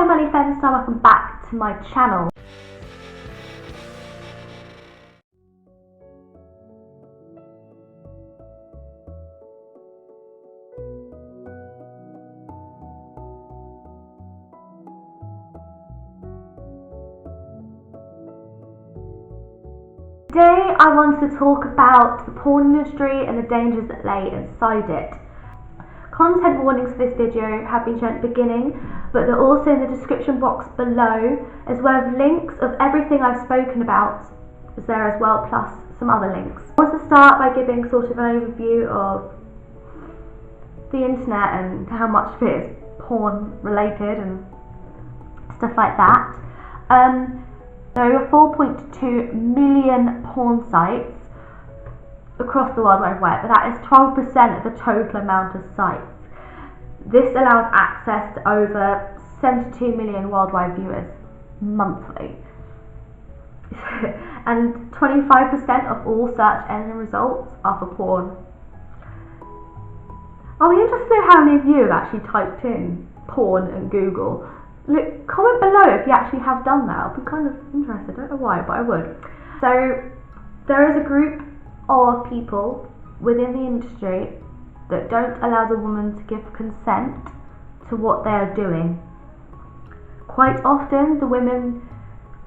Hi my friends, and welcome back to my channel. Today I want to talk about the porn industry and the dangers that lay inside it. Content warnings for this video have been shown at the beginning, but they're also in the description box below, as well as links of everything I've spoken about is there as well, plus some other links. I want to start by giving sort of an overview of the internet and how much of it is porn related and stuff like that. There are 4.2 million porn sites across the World Wide Web, but that is 12% of the total amount of sites. This allows access to over 72 million worldwide viewers monthly. And 25% of all search engine results are for porn. I'll be interested to know how many of you have actually typed in porn in Google. Look, comment below if you actually have done that. I'll be kind of interested. I don't know why, but I would. So there is a group of people within the industry that don't allow the woman to give consent to what they are doing. Quite often the women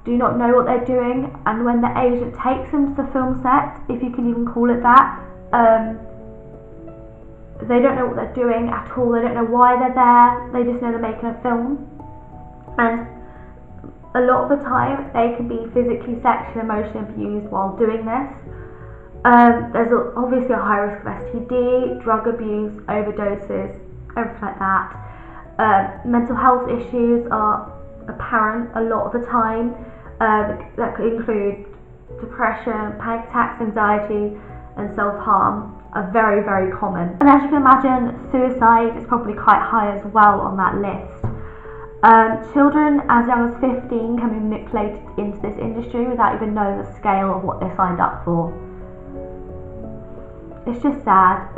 do not know what they're doing, and when the agent takes them to the film set, if you can even call it that, they don't know what they're doing at all. They don't know why they're there. They just know they're making a film. And a lot of the time they can be physically, sexually, emotionally abused while doing this. There's obviously a high risk of STD, drug abuse, overdoses, everything like that. Mental health issues are apparent a lot of the time. That could include depression, panic attacks, anxiety, and self-harm are very, very common. And as you can imagine, suicide is probably quite high as well on that list. Children as young as 15 can be manipulated into this industry without even knowing the scale of what they signed up for. It's just sad.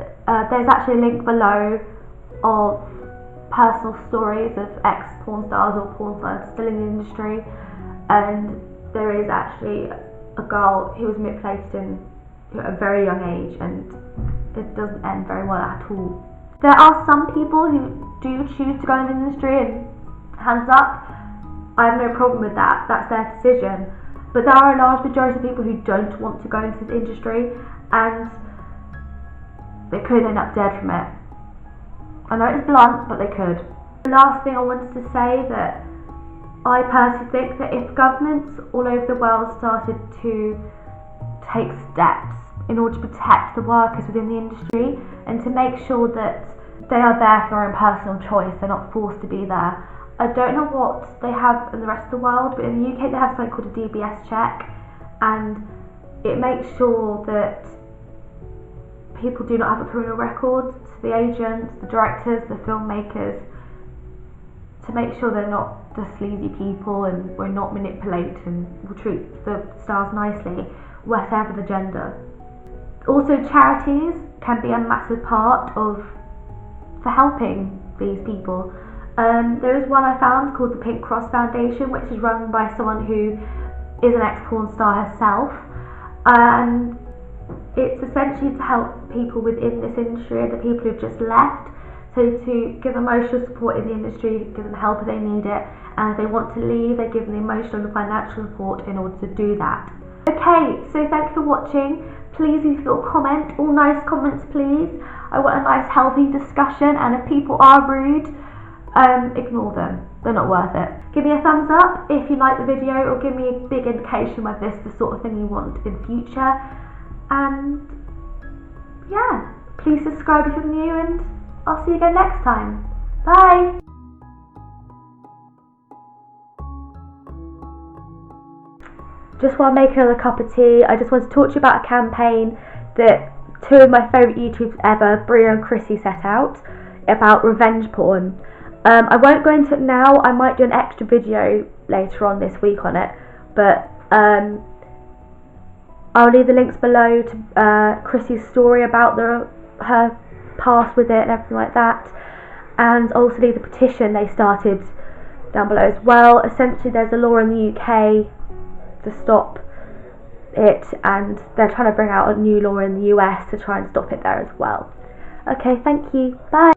There's actually a link below of personal stories of ex-porn stars or porn stars still in the industry, and there is actually a girl who was manipulated at a very young age, and it doesn't end very well at all. There are some people who do choose to go into the industry, and hands up, I have no problem with that, that's their decision. But there are a large majority of people who don't want to go into the industry, and they could end up dead from it. I know it's blunt, but they could. The last thing I wanted to say, that I personally think that if governments all over the world started to take steps in order to protect the workers within the industry and to make sure that they are there for their own personal choice, they're not forced to be there. I don't know what they have in the rest of the world, but in the UK they have something called a DBS check, and it makes sure that people do not have a criminal record, to the agents, the directors, the filmmakers, to make sure they're not just sleazy people and will not manipulate and will treat the stars nicely, whatever the gender. Also, charities can be a massive part of for helping these people. There is one I found called the Pink Cross Foundation, which is run by someone who is an ex-porn star herself, and it's essentially to help people within this industry and the people who've just left, so to give emotional support in the industry, give them help if they need it, and if they want to leave, they give them the emotional and financial support in order to do that. Okay, so thank you for watching. Please leave a comment, all nice comments please. I want a nice healthy discussion, and if people are rude, ignore them, they're not worth it. Give me a thumbs up if you like the video, or give me a big indication whether this is the sort of thing you want in future. And yeah, please subscribe if you're new, and I'll see you again next time. Bye! Just while making another cup of tea, I just want to talk to you about a campaign that two of my favourite YouTubers ever, BriaandChrissy, set out about revenge porn. I won't go into it now. I might do an extra video later on this week on it, but I'll leave the links below to Chrissy's story about her past with it and everything like that, and also leave the petition they started down below as well. Essentially there's a law in the UK to stop it, and they're trying to bring out a new law in the US to try and stop it there as well. Okay, thank you, bye.